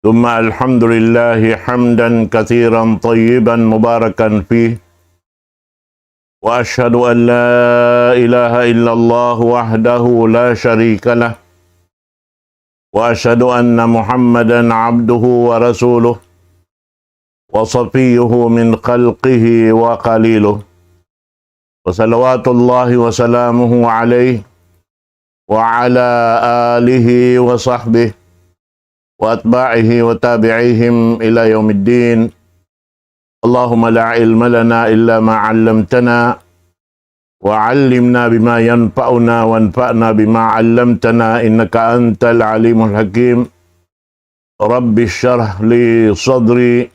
ثم الحمد لله حمدا كثيرا طيبا مباركا فيه وأشهد أن لا إله إلا الله وحده لا شريك له وأشهد أن محمدا عبده ورسوله وصفيه من خلقه وقليله وصلوات الله وسلامه عليه وعلى آله وصحبه وأتباعه وتابعيهم إلى يوم الدين. اللهم لا علم لنا إلا ما علمتنا وعلمنا بما ينفعنا وانفعنا بما علمتنا إنك أنت العليم الحكيم. رب اشرح لي صدري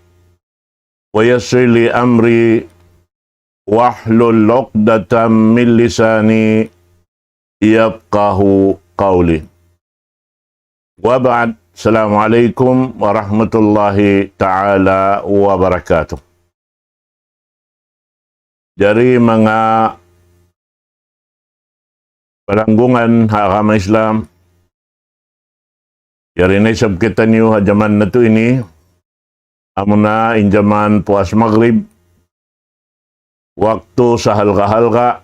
ويسر لي أمري واحلل عقدة من لساني يفقه قولي. وبعد. Assalamualaikum warahmatullahi ta'ala wabarakatuh. Dari mga palanggungan agama Islam, yari na isab kita niyo hajaman na to ini, amo na injaman puas maghrib, waktu sa halka-halka,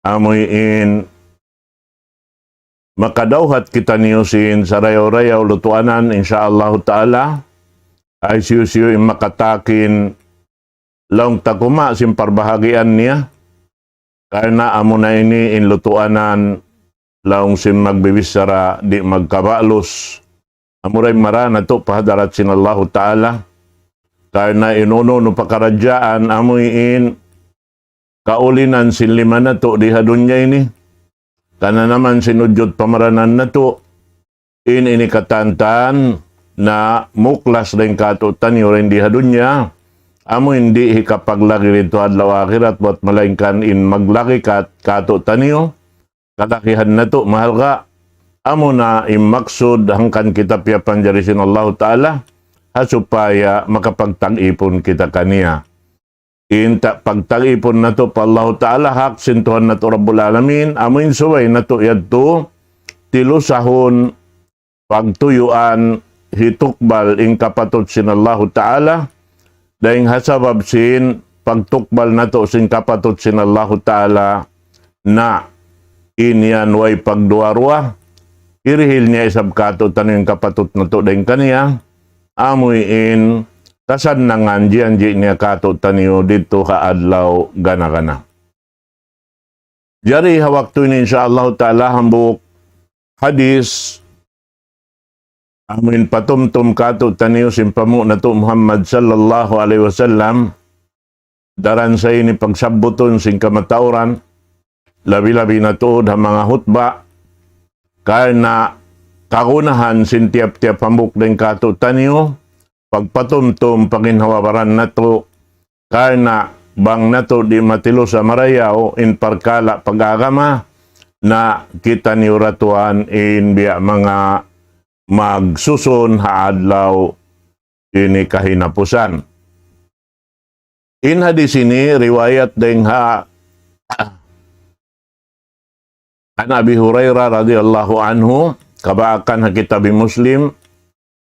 amoy in makadauhat kita niyusin sa rayaw-rayaw lutuanan insyaallah ta'ala ay siyo-siyo makatakin laong takuma simparbahagian niya karena amo na ini in lutuanan laong sim magbibisara di magkabalos amuray marana to pahadarat sinallah ta'ala karena inuno no pakaradyaan amoy in kaulinan sin lima na to di hadunya ini. Kana naman sinudjot pamaranan na to, ini katantan na muklas rin katutan yung rin di hadunya. Amo hindi hikapaglaki rito adlaw akhirat, buat malaingkan in maglaki katutan niyo. Kalakihan na to, mahal ka. Amo na imaksud hangkan kita piyapan jarisin Allah Ta'ala, supaya makapagtag-ipon kita kaniya. Inta pagtag-ipon na to pa Allah Ta'ala hak sintuhan na to Rabbul Alamin amuin suway na to yadto tilusahon pagtuyuan hitukbal ing kapatot sin Allah Ta'ala daing hasabab sin pagtukbal na to sin kapatot sin Allah Ta'ala na inyan way pagduarwa irihil niya isab kato tanong kapatot na to daing kaniya amuy in tasan nangan jianji niya kato taniyo dito kaadlaw gana-gana. Jari hawaktu ini insyaallah ta'ala hambuk hadis amin patumtum kato taniyo simpamu na to Muhammad sallallahu alaihi wasallam daran sa ini pagsabuton sing kamatauran labi-labi na to da mga hutba karena kagunahan sin tiap-tiap hambuk din kato taniyo pagpatumtum paginhawabaran na to karena bang na to di matilo sa marayaw in parkala pag-agama na kita ni uratuan in biya mga magsusun haadlaw ini kahinapusan. In hadis ini riwayat deng ha an Abi Hurairah radhiyallahu anhu kabaakan kitab Muslim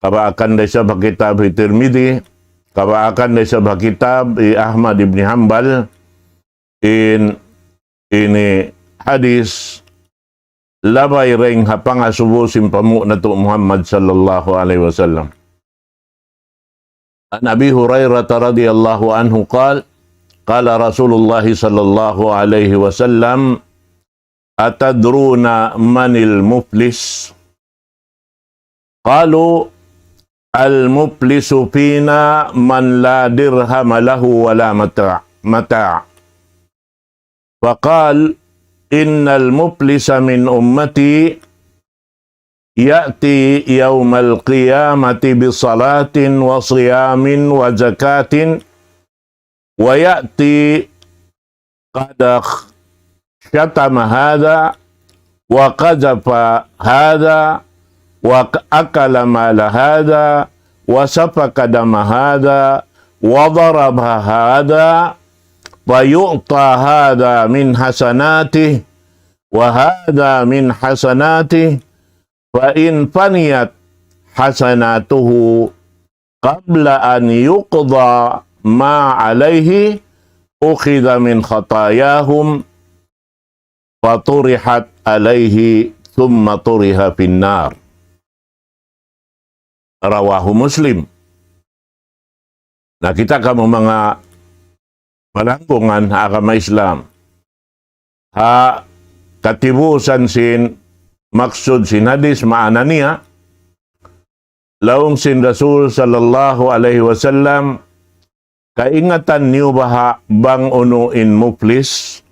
kabaakan desa kitab Tirmidzi, kabaakan desa kitab Ahmad ibn Hanbal in ini hadis labay ring hapangasubo simpamu na to Muhammad sallallahu alaihi wasallam. An Abi Hurairah radhiyallahu anhu qala Rasulullah sallallahu alaihi wasallam atadruna manil muflis? Qalu al-muflisu fina man la dirham lahu wa la mata'. Faqal innal muflisa min ummati ya'ti yawmal qiyamati bi salatin wa siyamin wa zakatin wa ya'ti qad syatama hadha wa qazafa hadha wa akala mala hadha wa safaka dama hadha wa daraba hadha wa yu'ta hadha min hasanatih wa hadha min hasanatih fa in faniyat hasanatuhu qabla an yuqda ma alayhi ukhidha min khatayahum faturihat alayhi thumma turiha finnar. Rawahu Muslim. Nah, kita kamu mga malangkungan agama Islam, katibusan sin maksud sin hadis maana niya, laung sin Rasul sallallahu alaihi wasallam, kaingatan niyo baha bang unuin muflis?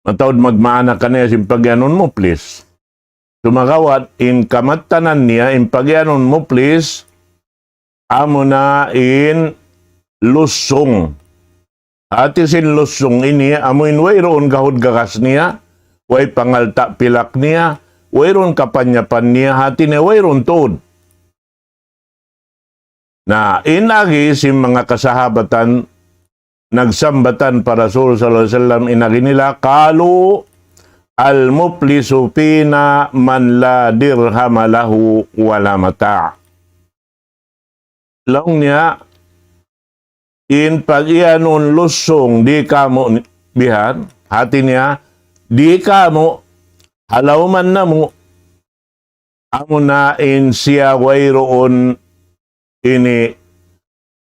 Matawad magmaana ka niya sin pagyanon muflis. Sumagawat in kamatanan niya in pagyanon muflis, amo na in lusong. Ati sin lusong ini, amuin wayroon kahod gagas niya, way pangalta pilak niya, wayroon kapanyapan niya, hati niya wayroon tuod. Na inagi si mga kasahabatan, nagsambatan para Rasul sallallahu alaihi wasallam, inagi nila, kalu al-muflisu fina man la dirhama lahu wala mata'. Laong niya, in pag-ianun lusong di kamo bihan, hati niya, di kamo, halaw man na mo, amo na in siya wayroon ini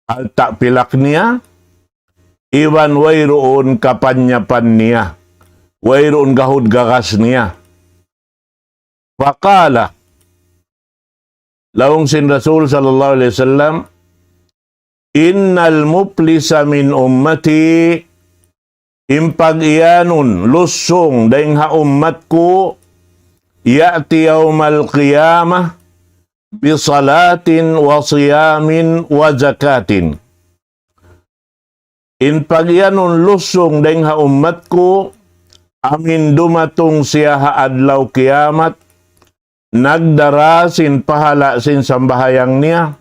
alta pilak niya, iwan wayroon kapanyapan niya, wayroon gahud gagas niya. Fakala, laong sin Rasul sallallahu alaihi wasallam, innal muflisa min ummati, impag iyanun lusong daing ha ummat ko, ya'ti yawmal qiyamah bisalatin wa siyamin wa zakatin. Impag iyanun lusong daing ha ummat ko, amin dumatong siya ha adlaw kiyamat, nagdara sin pahala sin sambahayang niya,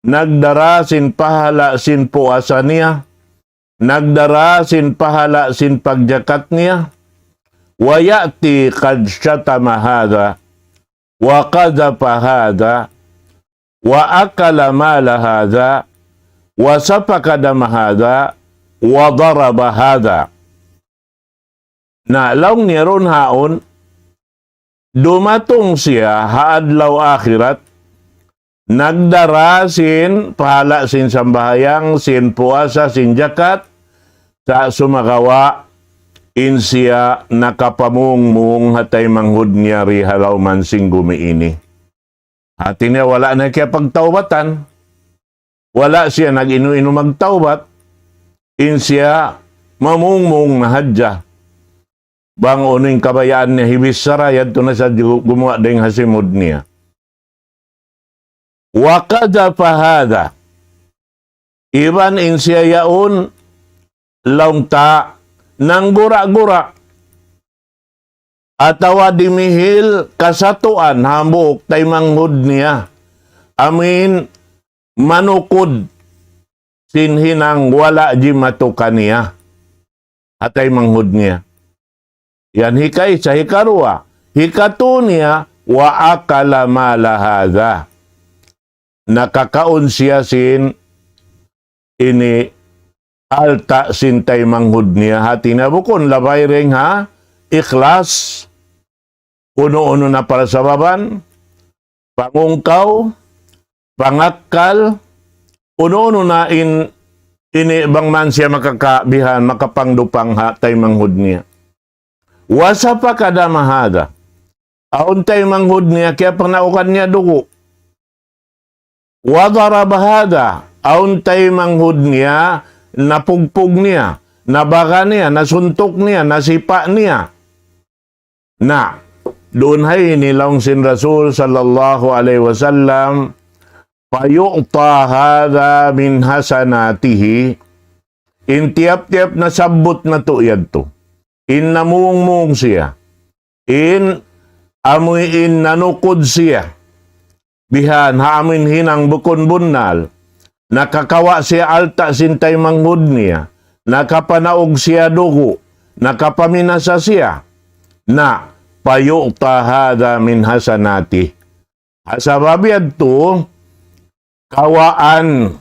nagdara sin pahala sin puasa niya, nagdara sin pahala sin pagjakat niya, wa ya'ti qad syatama hadha, wa qadhafa hadha, wa akala mala hadha, wa safaka dama hadha, wa daraba hadha. Na laong niron haon, dumatong siya haadlaw akhirat, nagdara sin pahala sin sambahayang, sin puasa, sin jakat, sa sumagawa in siya nakapamungmung hatay manghud niya rihalaw man sing gumiini. Hati niya wala na kaya pagtawbatan, wala siya nag-inu-inu magtawbat, in siya mamungmung na hadya. Bang uning kabayaan niya hibis sarayad to na sa gumawa ding hasimod niya. Wa qadhafa hadha, iban in siya yaon laungta nang gura-gura atawa dimihil kasatuan hambok tay manghud niya, amin manukod sinhinang wala di matukan niya atay manghud niya. Yan hikay sa hikarwa, hikato niya wa akala mala hadha, nakakaon siya sin ini alta sintay manghud niya, hati na bukon labay ring ha ikhlas, uno-uno na para sa baban, pangungkaw, pangakal, uno-uno na ini bang man siya makakabihan, makapangdupang hatay manghud niya. Wasa pa kada mahada, auntay manghud niya, kaya panaukan niya dugo. Wadara bahada, auntay manghud niya, napugpug niya, nabaga niya, nasuntok niya, nasipa niya. Na, doon hay nilaong sin Rasul sallallahu alaihi wasallam, payu'ta hada min hasanatihi, in tiap-tiap na sabot na tuyad to. In namung-mung siya, in amoy in nanukod siya, bihan haamin hinang bukon bunal, nakakawa siya alta sintay manghud niya, nakapanaog siya dugo, nakapaminasa siya, na payu'ta hada min hasanati, Asababiyad to, kawaan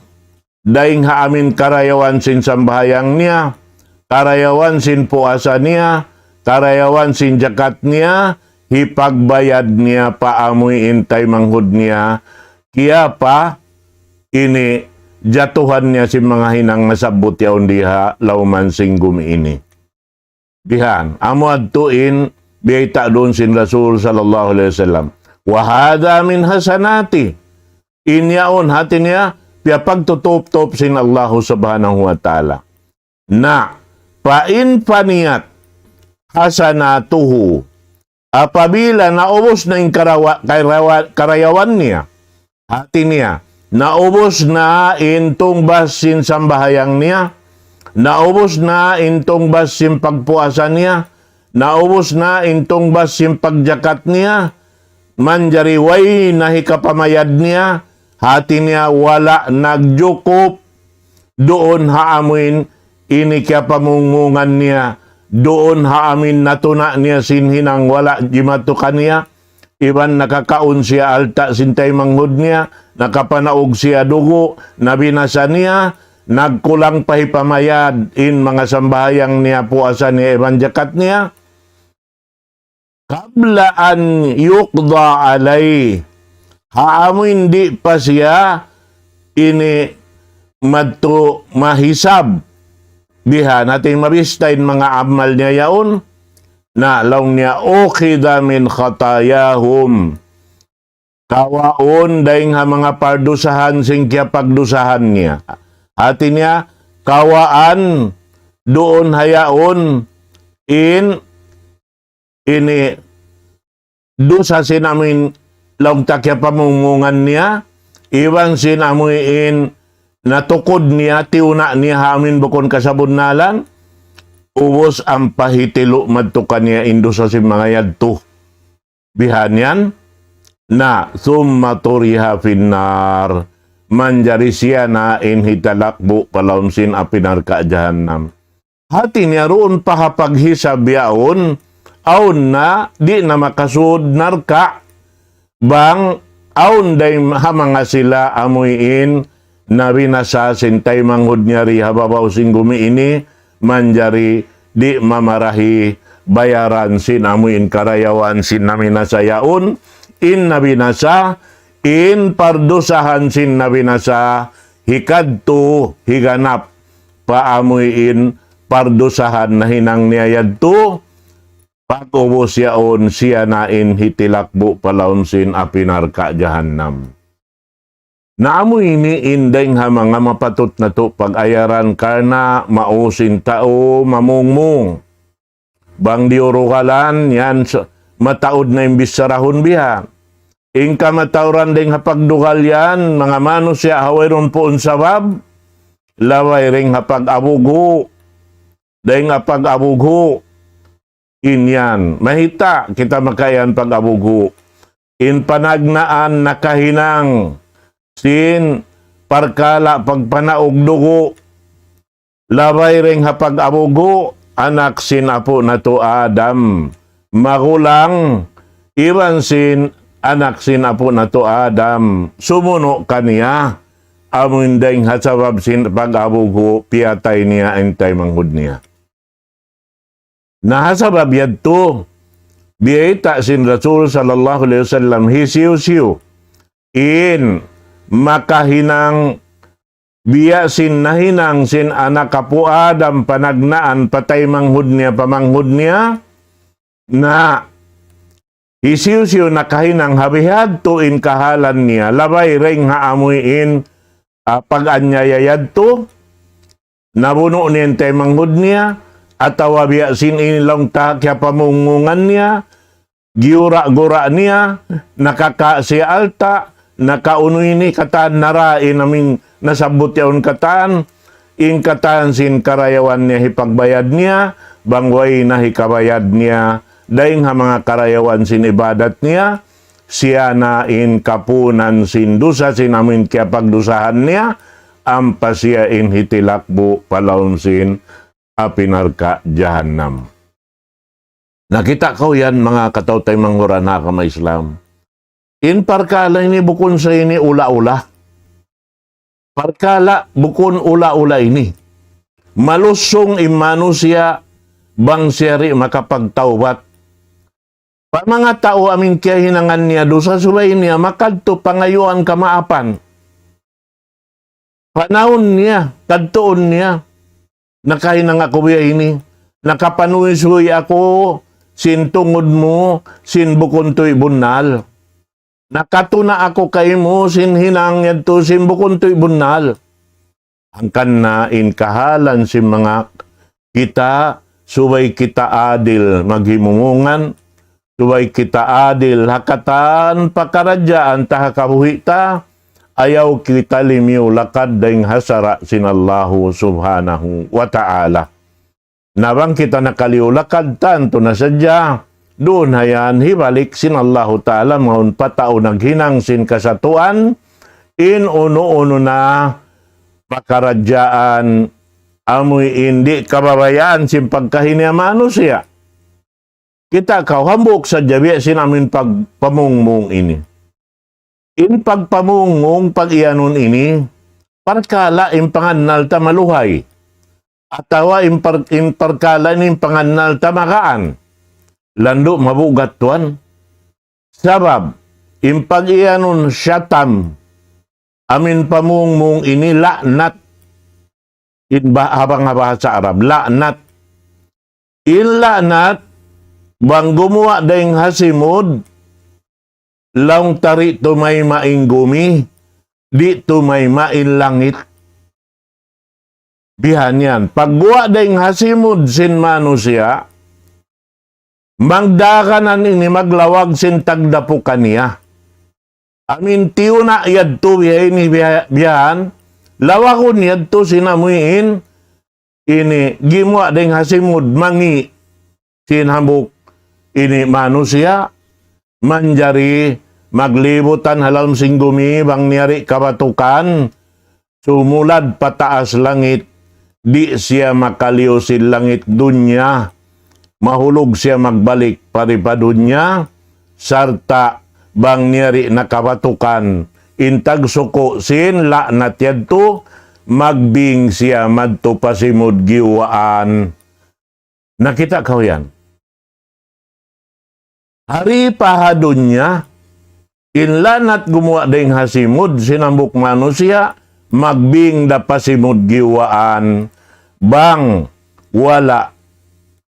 daing haamin karayawan sin sambahayang niya, karayawan sin puasa niya, karayawan sin jakat niya, hipagbayad niya paamoy intay manghud niya, kiya pa ini jatuhan niya si mga hinang nasabot yaon diha lauman sing gumiini. Dihan, amo adtuin biyayta doon sin Rasul sallallahu alaihi wasallam. Wa hadha min hasanati. Inyaon hati niya piya pagtutop-top sin Allah subhanahu wa ta'ala. Na pain paniyat hasanatuhu. Apabila naubos na yung karayawan niya, hati niya, naubos na intong basin sambahayang niya, naubos na intong basin pagpuasa niya, naubos na intong basin pagjakat niya, manjariway na hikapamayad niya, hati niya wala nagjukop, doon haamin ini kaya pamungungan niya, doon haamin natuna niya sinhinang wala jimatukan niya, iban nakakaon siya alta sintay manghud niya, nakapanaog siya dugo, nabinasa niya, nagkulang pahipamayad in mga sambahayang niya puasa niya, iban jakat niya, kabla an yuqda alay, haamin di pa siya ini madto mahisab, diha natin maristain mga amal niya yaon, na laong niya ukhida min khatayahum, kawaon daing ha mga pardusahan sing kya pagdusahan niya, hati niya kawaan doon hayaon in ini dosa sinamin laong takya pamungungan niya, iwan sinamuin natukod niya, tiuna niya hamin bukon kasabunnalan, ubos ang pahitilo madtukan niya indo sa si mga yadto. Bihanyan na summa turiha finnar, manjari siya na inhitalakbo palaunsin apinar ka jahannam. Hati niya roon pahapaghisab yaon, aun na di na makasud narka, bang aun day hamanga sila amuin na binasa sintay manghud niya ri hababaw sing gumiini, manjari di mamarahi bayaran sin amuin karayawan sin naminasayaon, in nabinasa, in pardusahan sin nabinasa, hikadto higanap paamuin pardusahan na hinang niyayad to, pag-ubos yaon siya nain hitilakbo palaunsin apinar ka jahannam. Naamoy ni indeng ha mga mapatot na to pag-ayaran karna mausin tao mamungmung. Bang diurukalan yan mataod na imbis sarahon biha. Ingka matauran deng ha pagdugal yan, mga manusya hawairon po unsabab, laway ring ha pag-abugo, deng ha pag-abugo, inyan, mahita kita makayan pag-abugo. In panagnaan nakahinang, sin parkala pagpanaog dugo, labay ring ha pag-abugo, anak sin apo na to Adam, magulang, iwan sin anak sin apo na to Adam, sumuno kaniya, amun deng hasabab sin pag-abugo, piyatay niya intay manghud niya. Nahasabab yadto, biyayta sin Rasul sallallahu alaihi wasallam, hisiw-siw, in makahinang biya sin nahinang sin anak kapu Adam panagnaan patay manghud niya pamanghud niya, na hisiw-siw nakahinang habihad tuin kahalan niya, labay ring haamuin pag-anyayayad to, nabuno niya tay manghud niya, atawa biya sin inilang ta kya pamungungan niya, giura-gura niya, nakaka siya alta, nakaunoy ni katan narain namin nasabot yaon katan, in katan sin karayawan niya hipagbayad niya, bangway na hikabayad niya, daing ha mga karayawan sin ibadat niya, siya na in kapunan sin dusa sin amin kya pagdusahan niya, ampa siya in hitilakbo palaun sin apinarka jahannam. Nakita ko yan mga katautay manghura na kama Islam. In parkala ini bukun sa ini ula-ula. Parkala bukun ula-ula ini. Malusong manusia bang siyari makapagtawbat. Pa mga tao amin kaya hinangan niya do sa sulay niya makadto pangayuan kamaapan. Panahon niya, kadtoon niya. Nakahinang ako biya ini. Nakapanuisuy ako sin tungod mo, sin bukon to'y bunal. Nakatuna ako kay mo, sin hinang yadto, sin bukon to'y bunal. Ang kanain kahalan si mga kita, subay kita adil maghimungungan, subay kita adil hakatan pakaradyaan tahakabuhita, ayaw kita limiw lakad daing hasara sinallahu subhanahu wa ta'ala. Nabang kita nakaliulakad tanto na sadya, doon hayan hibalik sinallahu ta'ala mahon patao naghinang sin kasatuan, in uno-uno na pakaradyaan amoy hindi kababayaan sin pagkahinamano siya. Kita hambok sa jabi sinamin pagpamungmung ini. In pagpamungmung pag-iyanon ini, parkala in panganal tamaluhay. Atawa in parkala in panganal tamakaan. Lando mabugat tuan. Sabab, in pag-iyanon syatam, amin pamungmung ini laknat. Habang bahasa Arab, laknat. In laknat, bang gumawa daing hasimod, laung tari tumay maing gumi, di tumay main langit. Bihan yan. Pagguwa daing hasimod sin manusia, magdakanan ini maglawag sin tagdapukan niya. Amin tiyo na yadto bihan, lawakon yadto sinamuin, ini gimwa daing hasimod mangi sinhambuk ini manusia, manjari maglibutan halam singgumi bang niyari kabatukan, sumulad pataas langit, di siya makaliusin langit dunya, mahulog siya magbalik paripadunya, sarta bang niyari nakabatukan, intag suko sin laknat yadto, magbing siya madto pasimod giwaan. Nakita ka yan? Hari pahadon niya, inlanat gumawa ding hasimod, sinambuk manusia, magbing da pasimod giwaan, bang wala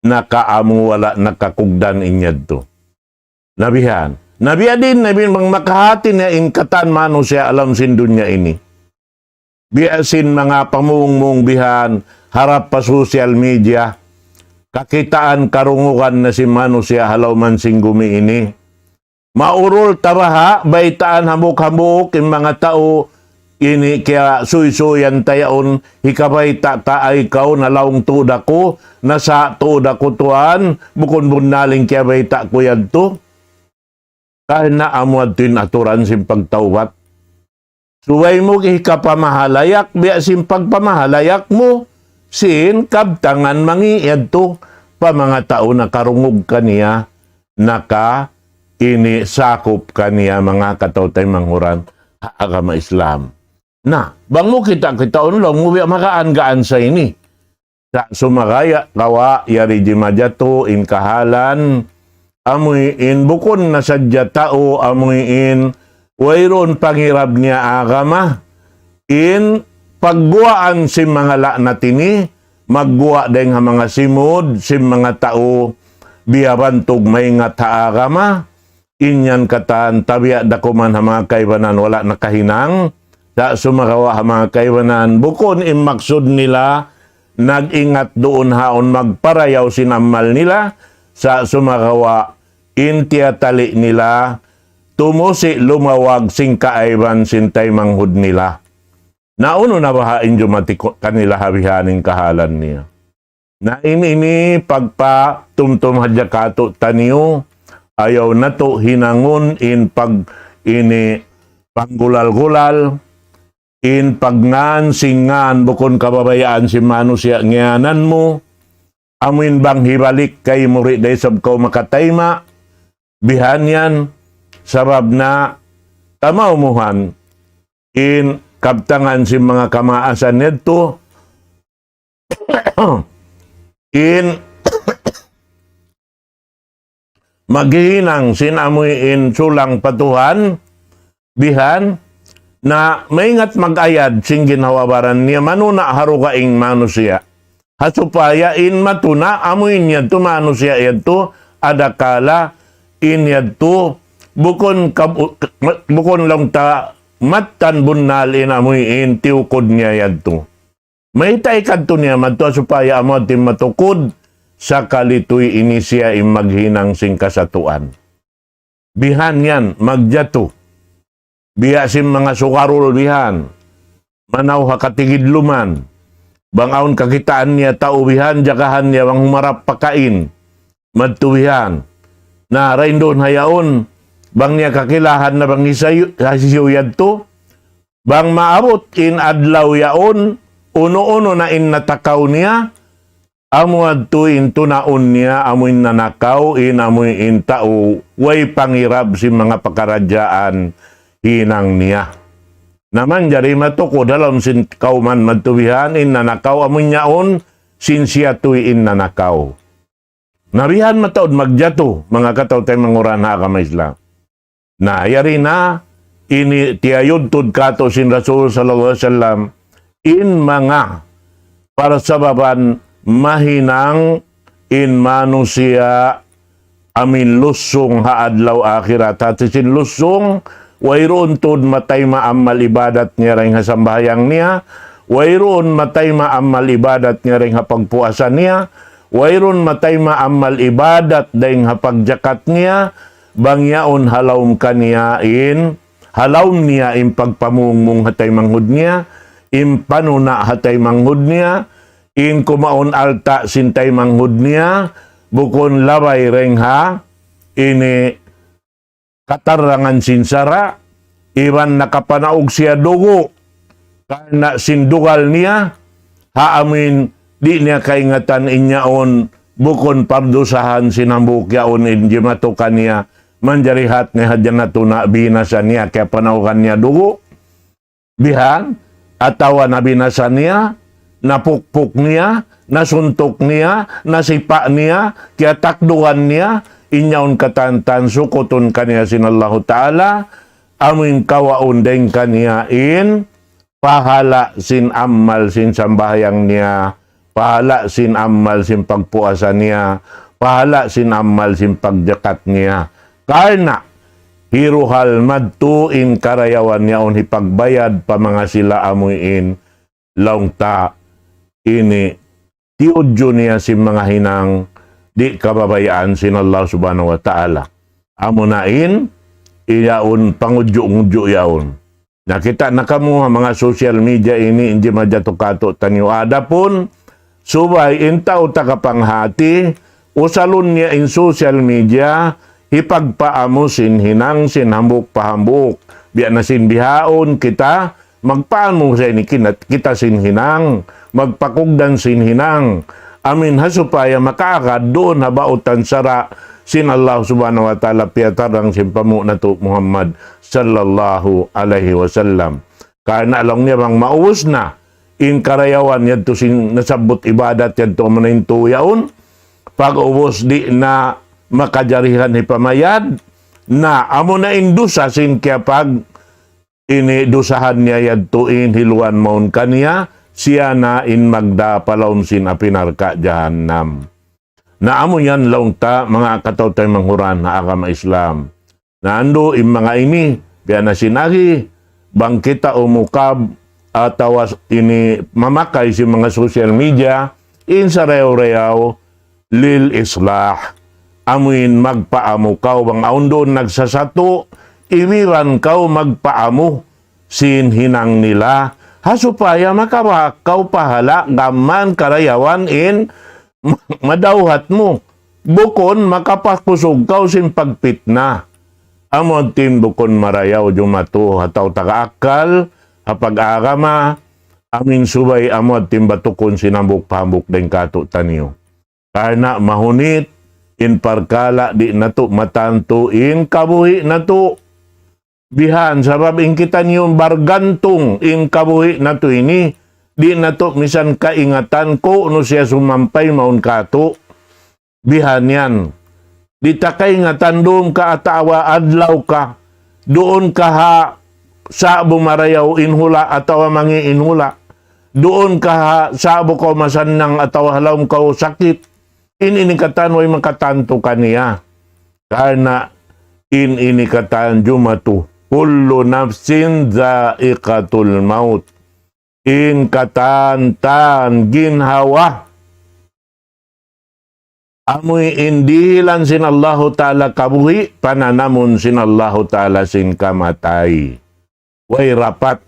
nakaamu, wala nakakugdan inyad to. Nabihan. Nabiya din, bang makahati na inkatan manusia alam sin dunya ini. Biasin mga pamungmung bihan, harap pa social media, kakitaan karungukan na si manusia halaw man singgumi ini. Maurol taraha, baitaan hamuk-hamuk yung mga tao ini kaya suy-suyan tayaon, hikabay taay ikaw na laong tuda ko, nasa tuda ko tuan, bukon bunaling kaya baita ko yan to. Kahit na amuad tinaturan sim pagtawat. Suway mo hikapamahalayak, biya sim pagpamahalayak mo, sin kabtangan mangiad to, pa mga tao na karungog kaniya, naka ini sakop kaniya mga katautay manghuran, agama Islam. Na, bang mo kita-kitaon lang, mo biya makaan-gaan sa ini. Sa sumakaya, kawa, yari di majato, in kahalan, amoy in bukon na sadya tao, amoy in wayron pangirab niya agama, in pagguaan si mga laknat ini, magguwa dahil nga mga simod, si mga tao, biyabantog may nga taagama, inyan katan, tabiya dakuman ha mga kaibanan, wala nakahinang, sa sumakawa ha mga kaibanan, bukon imaksud nila, nag-ingat doon haon magparayaw sinamal nila, sa sumakawa, intiyatali nila, tumusi lumawag sing kaayban sintay manghud nila. Nauno na bahain jumati kanila habihaning kahalan niya. Na ini pagpa tumtum hadya kato taniyo, ayaw na to hinangon in pag ini panggulal-gulal, in pagngan singan bukon kababayaan si manusia ngayanan mo, amin bang hibalik kay muri day sab ko makatayma, bihan yan, sabab na tamaumuhan in kaptangan si mga kamaasan nito in maghihinang sinamoy in sulang patuhan bihan na maingat mag-ayad sing ginawabaran niya manuna harukaing manusia hasupaya in matuna amoy niya to manusia yato adakala in yato bukon lang ta matan bunal in amoy in tiukod niya yato may taikad to niya mato supaya amo tim matukod sa kalitoy ini siya maghinang sing kasatuan. Bihan yan, magjato. Biya sim mga sukarul bihan. Manaw hakatigidluman. Bangaon kakitaan niya tao bihan, jakahan niya bang humarap pakain. Madtubihan. Na rain doon hayaon, bang niya kakilahan na bang isayuyad to. Bang maabot in adlaw yaon, uno-uno na in natakaw niya, amuad to in tunaon niya, amoy nanakaw, amoy in tao, way pangirab si mga pakaradyaan hinang niya. Naman jari matuko dalam sin kauman matubihan in nanakaw, amoy niyaon, sin siya tuy in nanakaw. Narihan mataod magjato, mga kataw tayo manguran na kamaisla. Na yari na, ini tiyayod tud kato sin Rasul sallallahu alaihi wasallam, in mga para sababan mahinang in manusia amin lusong haadlaw akhirat at sin lusong wayroon tod matay maamal ibadat niya ring hasambayang niya wayroon matay maamal ibadat niya ring hapagpuasan niya wayroon matay maamal ibadat dahing hapagjakat niya bangyaon halawm kaniya in halawm niya in pagpamungmung hatay manghud niya in panuna hatay manghud niya in kumaon alta sintay manghud niya, bukon labay rengha, ini katarangan sinsara, iban nakapanaog siya dugo, karena sindugal niya, haamin di niya kaingatan inyaon, bukon pardusahan sinambuk yaon inji matukan niya, manjarihat niya hadyan na tuna binasan niya, kaya panaukan niya dugo, bihan, atawa na binasan niya, napukpuk niya, nasuntok niya, nasipa niya, kaya takduhan niya, inyaon katantan, sukuton kaniya sinallahu ta'ala, amin kawaon din kaniya in, pahala sin amal sin sambahayang niya, pahala sin amal sin pagpuasa niya, pahala sin amal sin pagjakat niya. Karena, hiruhal madtuin karayawan niya on hipagbayad pa mga sila amuin, laong ta, ini tiudyo niya si mga hinang di kababayaan sin Allah subhanahu wa ta'ala. Amunain, iyaon pangudyo-ngudyo yaon. Nakita na kamo mga social media ini hindi majatukato tanyo. Adapon, subay intaw takapanghati, usalon niya in social media, hipagpaamo sin hinang sin hambuk pahambuk. Biya na sin bihaon kita, magpaano sa ini kita sin hinang, magpakugdan sin hinang. Amin hasupaya makaakad doon habautan sara sin Allah subhanahu wa ta'ala piyatarang sin pamu na to Muhammad sallallahu alaihi wasallam. Karena alam niya bang mauus na in karayawan yan to sin nasabot ibadat yan to maninto yaon. Pag ubos di na makajarihan ni pamayad na amo na indusa sin kaya pag ini dusahan niya yadtuin hiluan maun kaniya siya na in magda palawm sin apinarka jahannam. Na amo yan laong ta mga kataw tayo manghuran na agama Islam. Na ando in mga ini biya na sinagi bang kita umukab atawas ini mamakay si mga social media in sa reyaw-reyaw lil islah. Amuin magpaamo kaw bang aundon nagsasato iwiran kaw magpaamo sin hinang nila hasupaya makawakaw pahala gaman karayawan in madawhat mo bukon makapaskusog kaw sin pagpitna amon tin bukon marayaw jumato hataw tagaakal hapag-agama amin subay amod tin batukon sinambuk pambuk den kato tanyo karena mahunit in parkala di nato matanto in kabuhi nato bihan sabab in kita niyo bargantong in kabuhi nato ini di nato misan kaingatan ko no siya sumampay maun kato bihan yan di ta kaingatan doon ka atawa adlaw ka doon ka ha sa bumarayaw inhula atawa mangi inhula doon ka ha sa ko masannang atawa halawm ka sakit inikatan way makatanto kaniya karena inikatan jumatu kullu nafsin dha'iqatul maut in katantan ginhawa amoy indilan sin Allahu Ta'ala kabuhi pananamun sin Allahu Ta'ala sin kamatay way rapat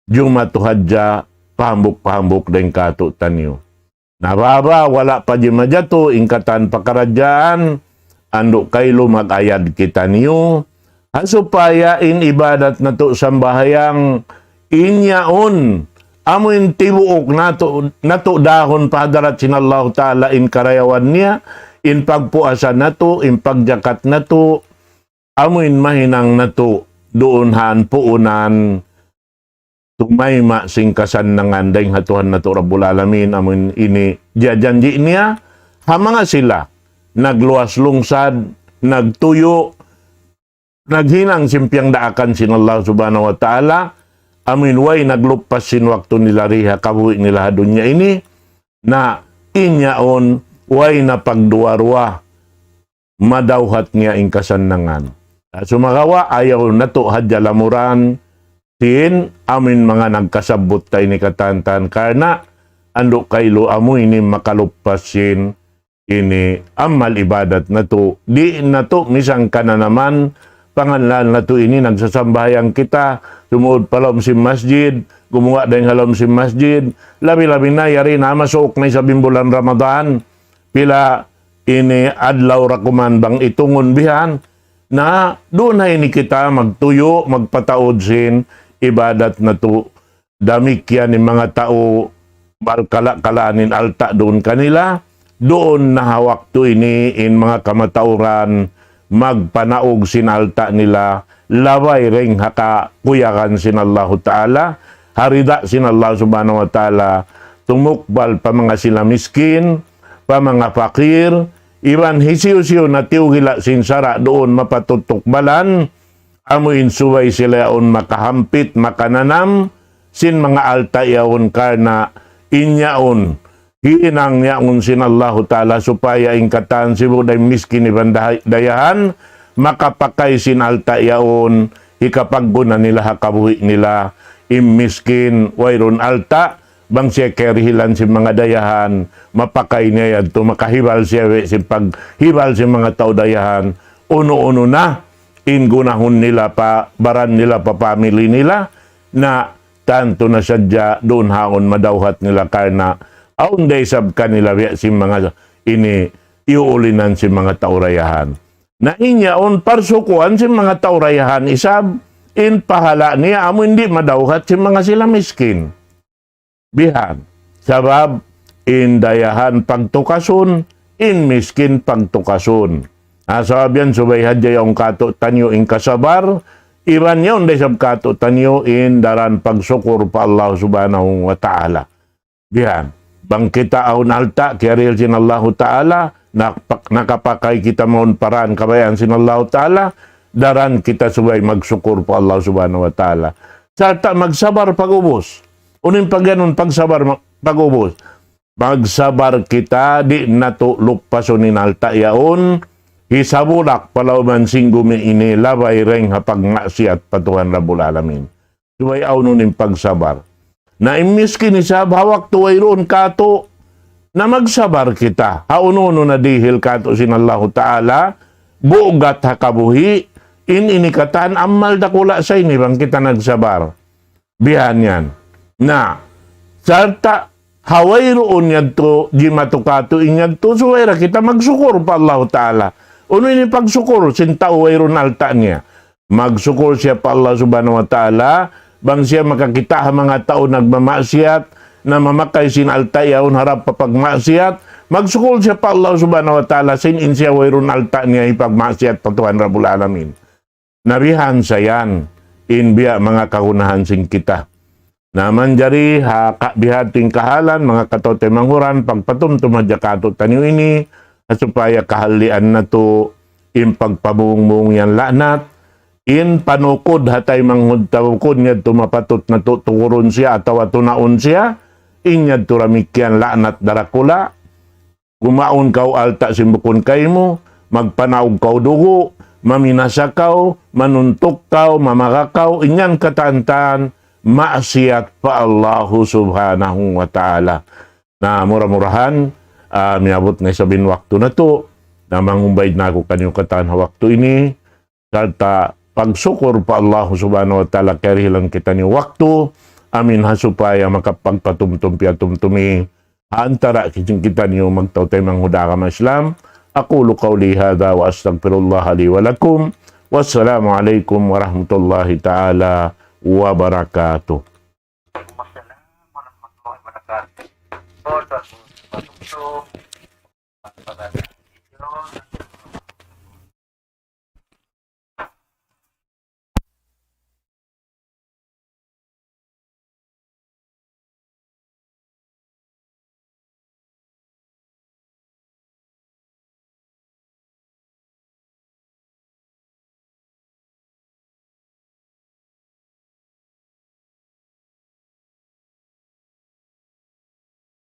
jumatu hadja pahambuk-pahambuk den kato tanyo nababa wala pa di majato ingkatan pakarajaan anduk kaylo magayad kita niyo supaya in ibadat nato sambahayang inyaon amuin tibuok nato dahon padarat sin Allah Ta'ala in karayawan niya in pagpuasan nato in pagjakat nato amuin mahinang nato doon haan puunan tumayma sing kasannangan dahing hatuhan nato Rabbul Alamin amun ini jajanji niya hamanga sila nagluwas lungsad nagtuyo naghinang simpyang daakan sin Allah Subhanahu wa Ta'ala amin way naglupas sin waktu nila riha kabuhi nila dunya ini na inyaon way na pagduwarwa madawhat niya ing kasannangan sumagawa ayaw nato hadya lamuran sin amin mga nagkasabot tayo ni katantan karena ando kaylo amo ini makalupasin ini amal ibadat na to di na to misang ka na naman pangalan na to ini nagsasambayang kita sumuod palom si masjid gumawa dahil halom si masjid labi-labi na yari na masuk na sa bulan Ramadan pila ini adlaw rakuman bang itungon bihan na doon na ini kita magtuyo magpataod sin ibadat na to damikyan ni mga tao balkala-kalanin alta doon kanila doon nahawak to ini in mga kamatauran magpanaog sinalta nila laway ring haka kuyakan sin Allah Ta'ala harida sin Allah Subhanahu wa Ta'ala tumukbal pa mga sila miskin pa mga fakir iban hisiyo-siyo na tiugila sin sara doon mapatutukbalan amuin suway sila yaon makahampit makananam sin mga alta yaon karna inyaon hinang yaon sin Allah Ta'ala supaya ingkatan si buday miskin iban dayahan makapakay sin alta yaon hikapaggunan nila hakabuhi nila miskin wayron alta bang siya kerihilan si mga dayahan mapakay niya yadto makahibal siya si paghibal si mga tao dayahan uno-uno na ingunahon nila pa baran nila pa family nila na tanto na sadya doon haon madawhat nila karna aun day sab kanila si mga ini iuulinan si mga taurayahan na inyaon parsukuan si mga taurayahan isab in pahala niya amo hindi madawhat si mga sila miskin bihan sabab in dayahan pagtukason in miskin pagtukason sabab yan subay hadya yung kato tanyo in kasabar iban yun day sab kato tanyo in daran pagsukur pa Allah Subhanahu wa Ta'ala bihan bang kita aun alta kiyaril sin Allah Ta'ala nakapakay kita maun paran kabayan sin Allah Ta'ala daran kita subay magsukur pa Allah Subhanahu wa Ta'ala sarta magsabar pag-ubos unin pag ganun pagsabar pag-ubos magsabar kita di nato lukpason in alta yaon hisabulak palauman singgumi ini labay reng hapag maksiat patuhan Rabbul Alamin subay aunon in pagsabar na imiskin isab hawak tuway roon kato na magsabar kita haunono na dihil kato sin Allah Ta'ala bugat hakabuhi inikatan amal dakula sa ini bang kita nagsabar bihan yan na sarta haway roon yadto jimatukato inyadto suwera kita magsukur pa Allah Ta'ala uno ini pagsukur sinta way roon alta niya magsukur siya pa Allah Subhanahu wa Ta'ala bang siya makakita ang mga tao nagmamaksiat na mamakay sin alta yaon harap papagmaksiat Magsukol siya pa Allah subhanahu wa ta'ala, sinin siya wairun alta niya ipagmasyat pa Tuhan Rabbul Alamin. Narihan sa yan, inbiya mga kahunahan sing kita. Naman jari, bihating kahalan, mga katote manghuran, pagpatumtumadya tanyo ini, supaya kahalian na to, in pagpabungmung yan lanat, in panukod hatay manghudtawkod niya tumapatot na tuturon siya, ataw tunaon siya, inyad turamikyan lanat darakula, gumaon kau alta simbukon kay mo, magpanaog kau dugo, maminasakaw, manuntok mamakakaw, inyan katantan, maasiyat pa Allahu subhanahu wa ta'ala. Na mura-murahan, miabot na sabin waktu na to, na mangumbay na ako kanyo katan ha waktu ini, kata pagsukor pa Allahu subhanahu wa ta'ala, kaya lang kita ni waktu, amin ha supaya makapagpatumtumpiatumtumi, antara kita niyo magtautay manghudaka ma Islam. Aqulu qawli hadha wa astaghfirullah li wa lakum. Wassalamu alaikum warahmatullahi ta'ala wabarakatuh. Waalaikumsalam warahmatullahi wabarakatuh.